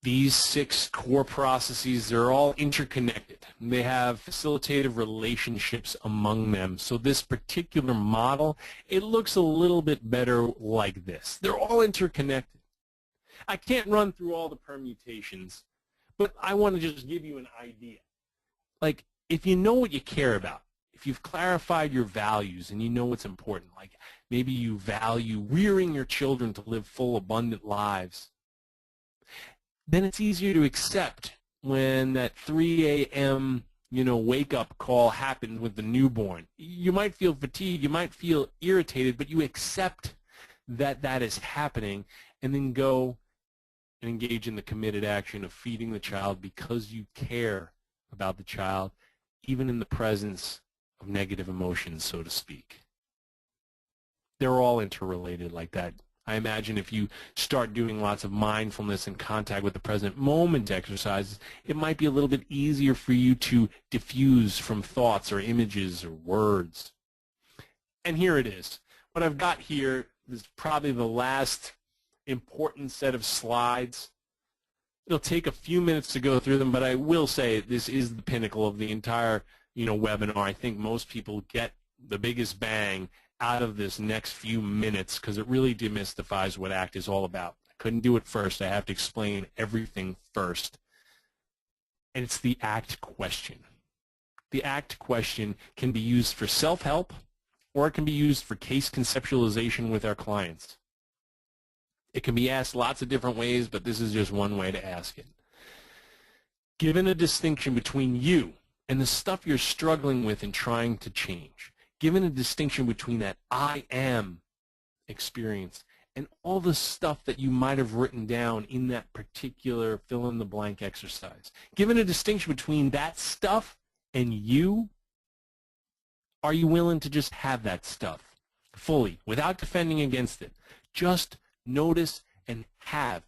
These 6 core processes, they're all interconnected. They have facilitative relationships among them. So this particular model, it looks a little bit better like this. They're all interconnected. I can't run through all the permutations, but I want to just give you an idea. Like, if you know what you care about, if you've clarified your values and you know what's important, like maybe you value rearing your children to live full, abundant lives, then it's easier to accept when that 3 a.m. Wake-up call happens with the newborn. You might feel fatigued, you might feel irritated, but you accept that that is happening, and then go and engage in the committed action of feeding the child because you care about the child, even in the presence of negative emotions, so to speak. They're all interrelated like that. I imagine if you start doing lots of mindfulness and contact with the present moment exercises, it might be a little bit easier for you to diffuse from thoughts or images or words. And here it is. What I've got here is probably the last important set of slides. It'll take a few minutes to go through them, but I will say this is the pinnacle of the entire webinar. I think most people get the biggest bang out of this next few minutes because it really demystifies what ACT is all about. I couldn't do it first. I have to explain everything first. And it's the ACT question. The ACT question can be used for self-help, or it can be used for case conceptualization with our clients. It can be asked lots of different ways, but this is just one way to ask it. Given a distinction between you and the stuff you're struggling with and trying to change, given a distinction between that I am experience and all the stuff that you might have written down in that particular fill-in-the-blank exercise, given a distinction between that stuff and you, are you willing to just have that stuff fully, without defending against it? Just notice and have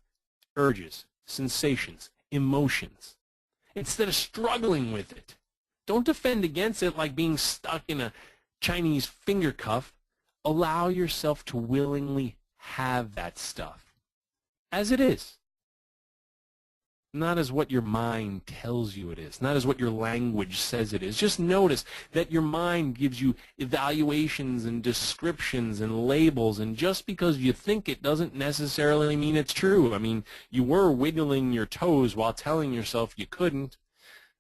urges, sensations, emotions, instead of struggling with it. Don't defend against it like being stuck in a Chinese finger cuff. Allow yourself to willingly have that stuff as it is, not as what your mind tells you it is, not as what your language says it is. Just notice that your mind gives you evaluations and descriptions and labels, and just because you think it doesn't necessarily mean it's true. I mean, you were wiggling your toes while telling yourself you couldn't.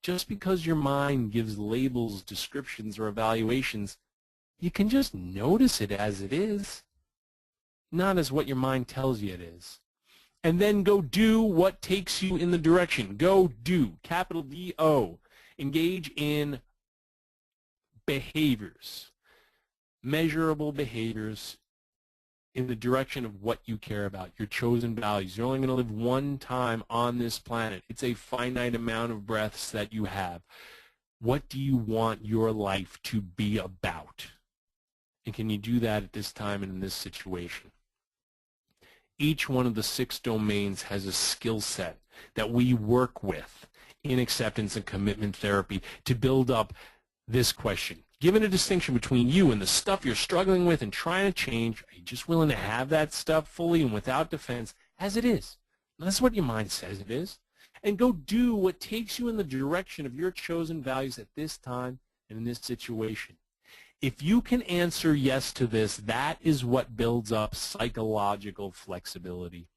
Just because your mind gives labels, descriptions, or evaluations, you can just notice it as it is, not as what your mind tells you it is. And then go do what takes you in the direction. Go do, capital D-O. Engage in behaviors, measurable behaviors in the direction of what you care about, your chosen values. You're only going to live one time on this planet. It's a finite amount of breaths that you have. What do you want your life to be about? And can you do that at this time and in this situation? Each one of the 6 domains has a skill set that we work with in acceptance and commitment therapy to build up this question. Given a distinction between you and the stuff you're struggling with and trying to change, are you just willing to have that stuff fully and without defense as it is? That's what your mind says it is. And go do what takes you in the direction of your chosen values at this time and in this situation. If you can answer yes to this, that is what builds up psychological flexibility.